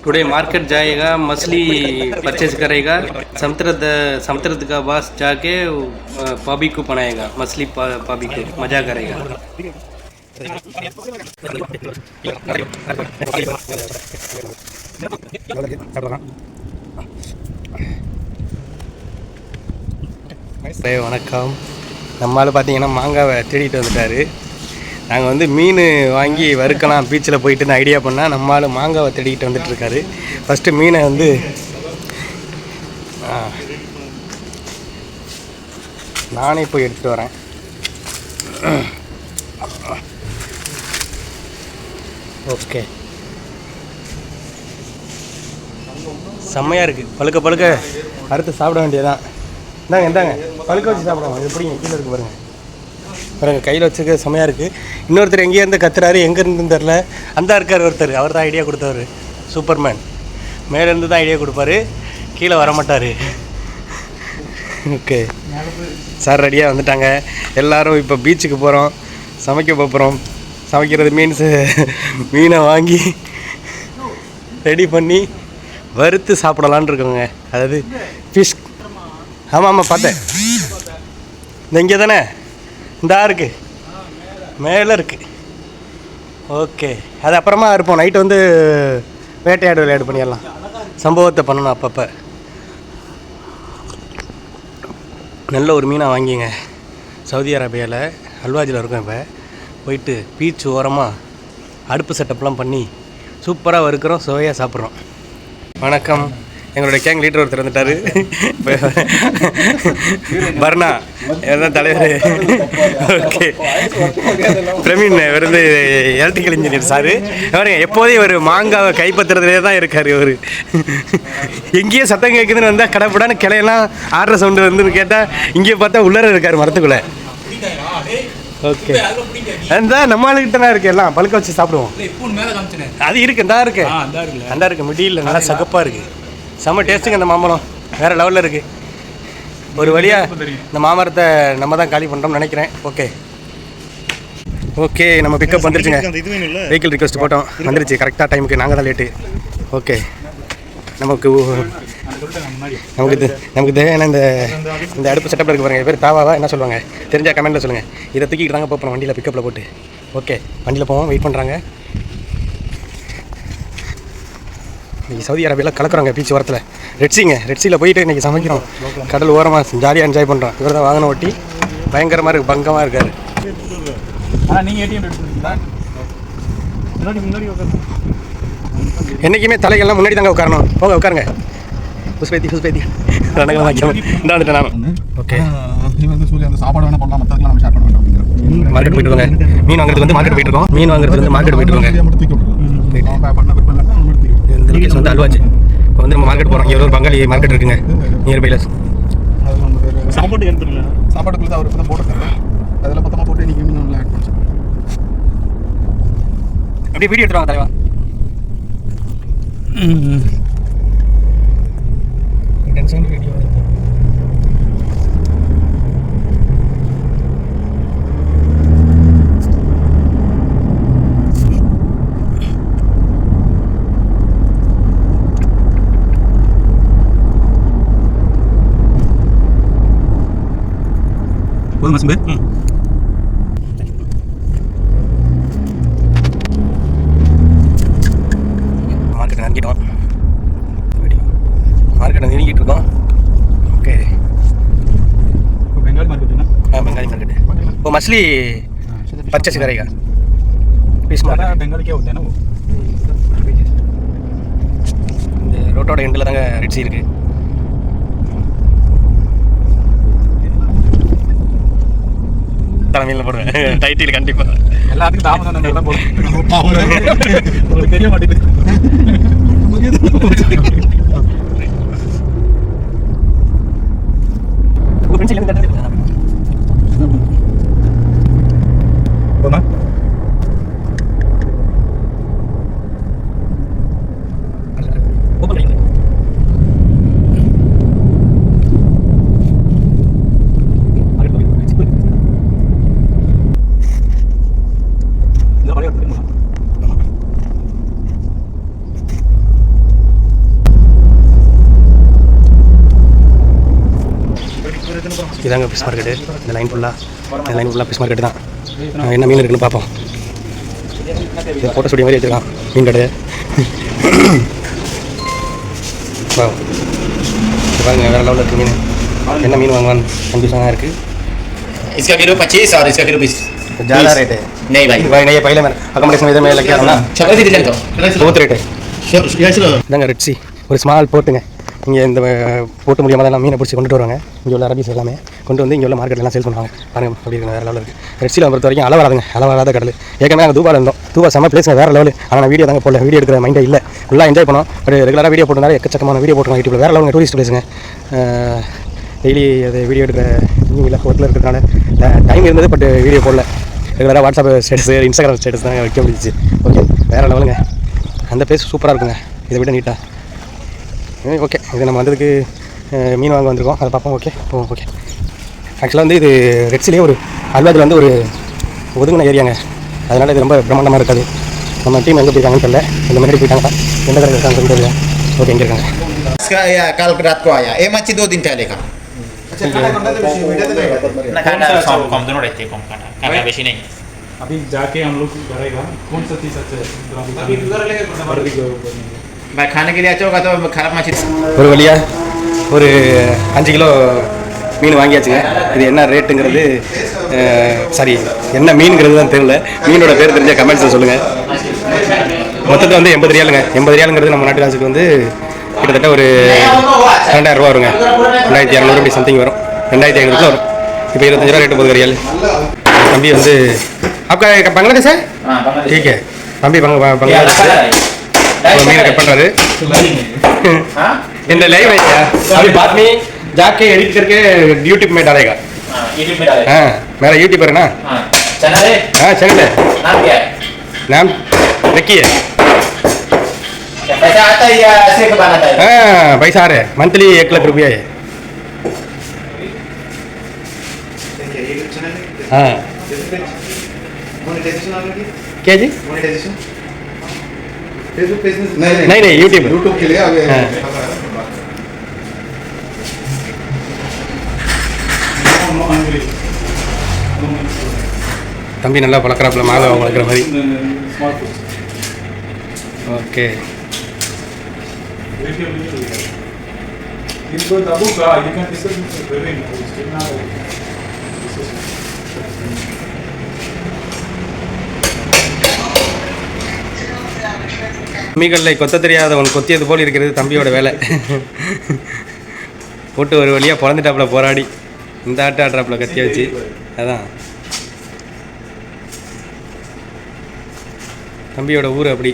Today market जाएगा, मछली purchase करेगा, समुद्र का पास जाके पॉबी को बनाएगा, मछली पॉबी को मजा करेगा. வணக்கம். நம்மளால் பார்த்தீங்கன்னா மாங்காவை தேடிட்டு வந்துட்டார். நாங்கள் வந்து மீன் வாங்கி வறுக்கலாம் பீச்சில் போயிட்டுன்னு ஐடியா பண்ணால் நம்மளால் மாங்காவை தேடிக்கிட்டு வந்துட்டுருக்காரு. ஃபஸ்ட்டு மீனை வந்து நானே போய் எடுத்துகிட்டு வரேன். ஓகே, செம்மையாக இருக்குது. பழுக்க பழுக்க அறுத்து சாப்பிட வேண்டியதான். இந்தாங்க பழுக்க வச்சு சாப்பிடுவோம். எப்படிங்க கீழே இருக்குது பாருங்கள். பாருங்கள், கையில் வச்சுக்க செம்மையாக இருக்குது. இன்னொருத்தர் எங்கேருந்து கத்துறாரு, எங்கேருந்து தெரில. அந்த இருக்கார் ஒருத்தர், அவர் தான் ஐடியா கொடுத்தவர். சூப்பர்மேன் மேலேருந்து தான் ஐடியா கொடுப்பாரு, கீழே வரமாட்டார். ஓகே சார், ரெடியாக வந்துட்டாங்க. எல்லோரும் இப்போ பீச்சுக்கு போகிறோம், சமைக்க போகிறோம். சமைக்கிறது மீன்ஸு மீனை வாங்கி ரெடி பண்ணி வறுத்து சாப்பிடலான் இருக்கோங்க. அதாவது ஃபிஷ். ஆமாம் பார்த்தேன். இந்த இங்கே தானே இந்தா இருக்குது, மேலே இருக்குது. ஓகே, அது அப்புறமா இருப்போம். நைட்டு வந்து விளையாடு பண்ணிடலாம். சம்பவத்தை பண்ணணும் அப்பப்போ. நல்ல ஒரு மீனாக வாங்கிங்க. சவுதி அரேபியாவில் அல்வாஜில் இருக்கோம். இப்போ போயிட்டு பீச் ஓரமாக அடுப்பு செட்டப்லாம் பண்ணி சூப்பராக வறுக்கிறோம், சுவையாக சாப்பிட்றோம். வணக்கம். எங்களுடைய கேங் லீடர் ஒருத்தர் வந்துட்டார். பர்னா எல்லாம் தலைவர். ஓகே, பிரவீன் வந்து எலக்ட்ரிக்கல் இன்ஜினியர் சார். பாருங்க, எப்போதையும் ஒரு மாங்காவை கைப்பற்றுறதுலே தான் இருக்கார் இவர். எங்கேயோ சத்தம் கேட்குதுன்னு வந்தால் கடப்படான்னு கிளையெல்லாம் ஆடுற சவுண்டு வந்துன்னு கேட்டால் இங்கேயே பார்த்தா உள்ளர இருக்கார் மரத்துக்குள்ளே. ஓகே, அதுதான் நம்ம ஆளுகிட்ட தான் இருக்குது. எல்லாம் பழுக்க வச்சு சாப்பிடுவோம். அது இருக்குது, இந்தா இருக்கு, அந்த இருக்குது. மிடியில் நல்லா சகப்பாக இருக்குது. செம்ம டேஸ்ட்டுங்க. அந்த மாம்பழம் வேறு லெவலில் இருக்குது. ஒரு வழியாக இந்த மாமரத்தை நம்ம தான் காலி பண்ணுறோம்னு நினைக்கிறேன். ஓகே நம்ம பிக்கப் வந்துருச்சுங்க. வெஹிக்கிள் ரிக்வெஸ்ட் போட்டோம், வந்துருச்சு கரெக்டாக டைமுக்கு. நாங்கள் தான் லேட்டு. ஓகே, நமக்கு தேவையான இந்த அடுப்பு செட்டப் இருக்குது பாருங்கள். பேர் தாவாவா என்ன சொல்லுவாங்க தெரிஞ்சால் கமெண்ட்டில் சொல்லுங்கள். இதை தூக்கிட்டு தாங்க போகிறோம் வண்டியில், பிக்கப்பில் போட்டு. ஓகே, வண்டியில் போவோம், வெயிட் பண்ணுறாங்க. இன்றைக்கி சவுதி அரேபியாவில் கலக்குறாங்க பீச் ஓரத்தில். ரெட்சியில் போயிட்டு இன்றைக்கி சமைக்கிறோம். கடல் ஓரமாக ஜாலியாக என்ஜாய் பண்ணுறோம். இவர் தான் வாங்கின ஓட்டி பயங்கரமாக இருக்குது, பங்கமாக இருக்கார். என்றைக்குமே தலைகள்லாம் முன்னாடி தாங்க உட்காரணும். போங்க உட்காருங்க. புஷ்பேத்தி ரெண்டுங்களும் வாங்கிக்கலாம். இந்த வந்துட்டேன் நான். ஓகே, சாப்பாடு வேணால் பண்ணலாம், மற்றதுக்கு நம்ம ஷேர் பண்ண வேண்டாம். மார்க்கெட் போய்ட்டு இருக்கோங்க. மீன் வாங்குறதுக்கு வந்து மார்க்கெட் போய்ட்டு இருக்கோம். மீன் வாங்குறதுக்கு வந்து மார்க்கெட் போய்ட்டு இருக்கோங்க. இந்த லொக்கேஷன் வந்து அல்வாஜ். இப்போ வந்து நம்ம மார்க்கெட் போகிறோம். இங்கே ஒரு பங்காளி மார்க்கெட் இருக்குங்க நியர்பைல. சாப்பாட்டுக்குள்ள தான் அவர் இப்போ தான் போட்டுருக்காரு. அதில் மொத்தமாக போட்டு இன்றைக்கி ஈவினிங் ஆட் பண்ணிச்சு. அப்படியே வீடியோ எடுத்துருவாங்க தலைவா. டென்ஷன் வீடியோ போதுமா சிம்பு? மார்க்கெட்டை நெருங்கிட்டோம். மார்க்கெட்டை நெருங்கிட்டு இருக்கோம். ஓகே, பெங்காலி மார்க்கெட்டுனா? பெங்காலி மார்க்கெட்டு. वो मछली परचेस करेगा पीस मार्केट बेंगाली क्या होता है ना वो. இந்த ரோட்டோட எண்டில் தாங்க ரெட்சி இருக்குது. தலைமையில் போடுவேன் டைட்டில் கண்டிப்பாக. எல்லாத்துக்கும் தாமதம் உங்களுக்கு தெரிய மாட்டேங்குது. இதாங்க ஃபிஷ் மார்க்கெட்டு. இந்த லைன் ஃபுல்லாக ஃபிஷ் மார்க்கெட்டு தான். என்ன மீன் இருக்குன்னு பார்ப்போம். ஃபோட்டோ ஸ்டுடியோ மாதிரி வச்சுருக்கான் மீன் கடை. பாருங்க வேறு லெவலில் இருக்குது மீன். என்ன மீன் வாங்கலான்னு கன்ஃபியூஷனாக இருக்குது. इसका किलो 25 और इसका किलो 20. ज़्यादा रेट है? नहीं भाई नहीं पहले मैं अकोमोडेशन इधर में लग गया था ना. चलो दीजिए तो बहुत रेट है. இதாங்க ரெட் சி ஒரு ஸ்மால் போட்டுங்க. இங்கே இந்த போட்டு மூலியமாக தான் மீனை பிடிச்சி கொண்டுட்டு வருவாங்க. இங்கே உள்ள அரபிஸ் எல்லாமே கொண்டு வந்து இங்கே உள்ள மார்க்கெட்லாம் சேல் பண்ணுவாங்க. பாருங்கள் அப்படி இருக்குது வேறு லெவலில் இருக்குது. ரெட் சீலை பொறுத்த வரைக்கும் அளவு வராத கடல். ஏற்கனவே நாங்கள் தூபாவில் இருந்தோம். தூபா செம்ம பிளேஸ் வேறு லெவல். ஆனால் நான் வீடியோ தாங்க போடல. வீடியோ எடுக்கிற மைண்டே இல்லை. ஃபுல்லாக என்ஜாய் பண்ணோம். பட் ரெகுலராக வீடியோ போட்டனால எக்கச்சக்கமான வீடியோ போட்டுருவாங்க யூடியூப்ல. வேறு லெவலுங்க டூரிஸ்ட் பிளேஸுங்க. டெய்லி அது வீடியோ எடுக்கிற இல்லை ஒர்க்கில் இருக்கிறதுனால டைம் இருந்தது. பட் வீடியோ போடல. ரெகுலராக வாட்ஸ்அப் ஸ்டேட்டஸு இன்ஸ்டாகிராம் ஸ்டேட்டஸ் தான் வைக்க முடிஞ்சிச்சு. ஓகே வேறு லெவலுங்க. அந்த பிளேஸ் சூப்பராக இருக்குங்க. இதை விட நீட்டாக. ஓகே இது நம்ம வந்ததுக்கு மீன் வாங்க வந்திருக்கோம். அதை பார்ப்போம். ஓகே ஆக்சுவலாக வந்து இது ரெட்ஸிலே ஒரு அல்வாதில் வந்து ஒரு ஒதுங்கின ஏரியாங்க. அதனால் இது ரொம்ப பிரம்மாண்டமாக இருக்காது. நம்ம டீம் எங்கே போயிருக்காங்கன்னு தெரியல. இந்த முன்னாடி போயிட்டாங்க. எந்த கடையில் இருக்காங்கன்னு தெரியல. ஓகே இங்கே இருக்காங்க. कल रात को आया ये मच्छी 2 दिन पहले का खाना कम दोनों रहते कम खाना बेसी नहीं. अभी जाके हम लोग भरेगा कौन सा चीज अच्छा है भाई खाने के लिए अच्छा होगा तो खराब मच्छी. ஒரு வழியாக ஒரு 5 கிலோ மீன் வாங்கியாச்சுங்க. இது என்ன ரேட்டுங்கிறது சாரி என்ன மீனுங்கிறது தான் தெரியல. மீனோட பேர் தெரிஞ்ச கமெண்ட்ஸில் சொல்லுங்கள். மொத்தத்தில் வந்து 80 ரியாலுங்க. 80 ரியாலுங்கிறது நம்ம நாட்டு காசுக்கு வந்து கிட்டத்தட்ட ஒரு 2000 ரூபா வருங்க. 2200 அப்படி சம்திங் வரும். 2500 வரும். இப்போ 25 ரூபா ரேட்டு போகுது ரியால். தம்பி வந்து आपका बांग्लादेश है? ठीक है தம்பி बांग्लादेश मीन कट பண்ணுறாரு. இந்த லைவ் है क्या अभी बाद में जाके एडिट करके यूट्यूब में डालेगा. हाँ मेरा यूट्यूबर है ना. चैनल है. हाँ चैनल है. नाम क्या है? नाम रखी है. पैसा आता है या ऐसे बनाता है? हाँ पैसा आ रहा है. मंथली 1 लाख रुपया है. हाँ क्या जी? नहीं यूट्यूब के लिए आगे. தம்பி நல்லா பழக்கிறாப்புல மாதா வளர்க்குற மாதிரி. ஓகே மீன்களை கொத்த தெரியாதவன் கொத்தியது போல் இருக்கிறது தம்பியோட வேலை. போட்டு ஒரு வழியாக பிறந்துட்டாப்புல போராடி இந்த ஆட்டுறாப்புல கத்திய வச்சு. அதான் தம்பியோட ஊர் அப்படி.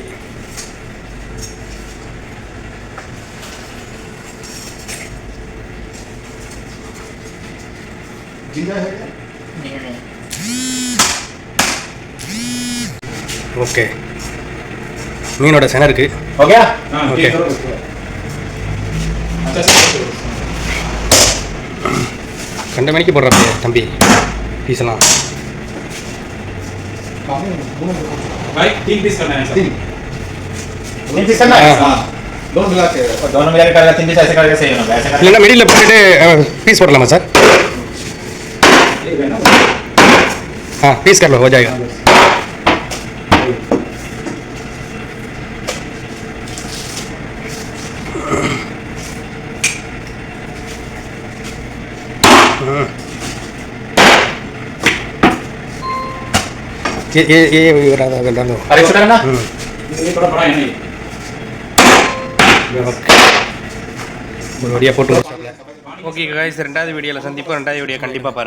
ஓகே மீனோட செனை இருக்கு. हो गया. ஓகே கண்ட மணிக்கு போடுறாப்பே தம்பி பீஸ்லாம். भाई 3 पीस करना है सर. 3 पीस करना है. हाँ दोनों मिला के दोनों मिला के करेगा 3 पीस ऐसे करके सही होगा. ऐसे कर இல்லைன்னா மிடில் போட்டுட்டு पीस போடலாமா சார்? हाँ पीस कर लो हो जाएगा. ये डाल दो. अरे ऐसे करना. ये थोड़ा बड़ा है नहीं. ஒரு வழியாக போட்டு. ஓகே गाइस ரெண்டாவது வீடியோவில் சந்திப்போம். ரெண்டாவது வீடியோ கண்டிப்பாக பாருங்கள்.